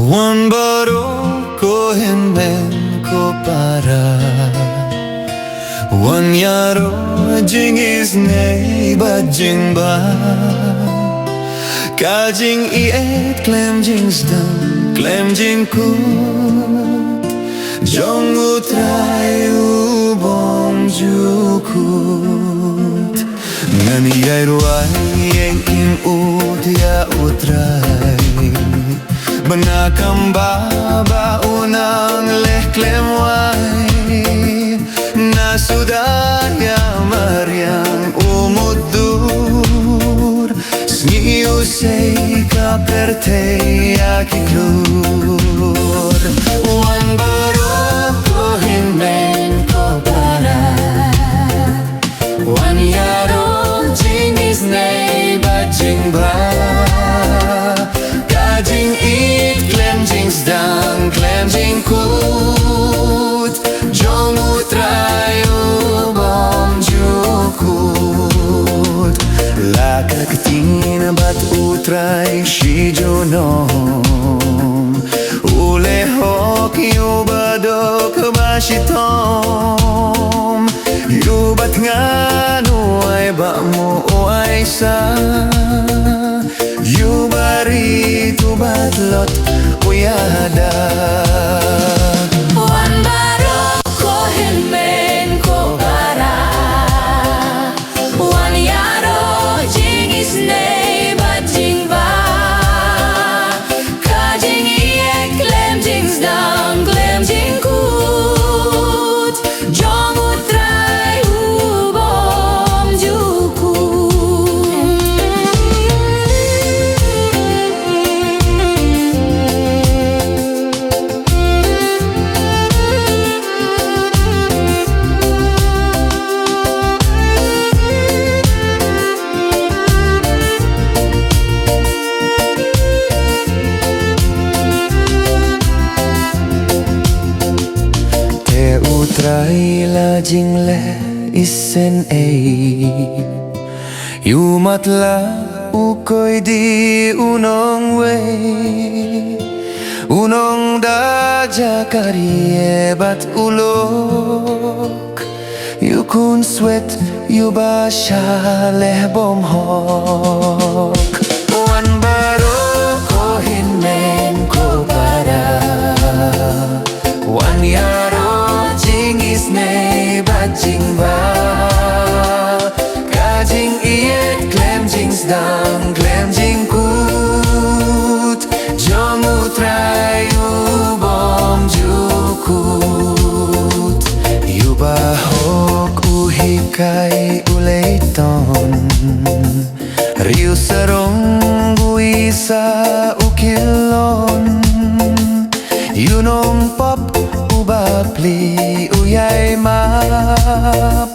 Wan Baroh ko Hynmen ko para Wan Baroh jing is nay but jing ba Ka jing iet klem jing's dam klem jing ku Jong utrai u bom ju kut Ngani ay ruay yang im ut ya utrai Benakam baba unang lehklem wai Na sudaya Maryam umudur Sni usay kaperte akiklur Wan Baroh ko Hynmen ko para Wan Baroh jing is nay but jing ba Kajing it klem jing's dang klem jing kut Jong utray ubom jukut Lakaktin bat utray shijonom Ulehok yubadok bashitom Yubat nganu ay ba mo o ay sa Yubari tu batlot uyada Wan Baroh ko Hynmen ko para Wan Baroh jing is nay but jing ba Ka jing iek klem jing's dang klem jing kut Jong utray ubom jukut Utray la jing le isen ei Yumat la ukoy di unong way Unong daja karie bat ulok Yukun swet yubasha leh bom hok Wan Baroh ko Hynmen ko para Wan Baroh jing is nay but jing ba Ka jing iet klem jing's dang klem jing kut Jong utray ubom jukut Yubahok uhikay uleiton Riu sarong buisa ukilon Yunong pop ubapli uyay map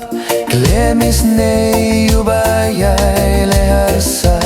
Klemis ne ubayay leharsa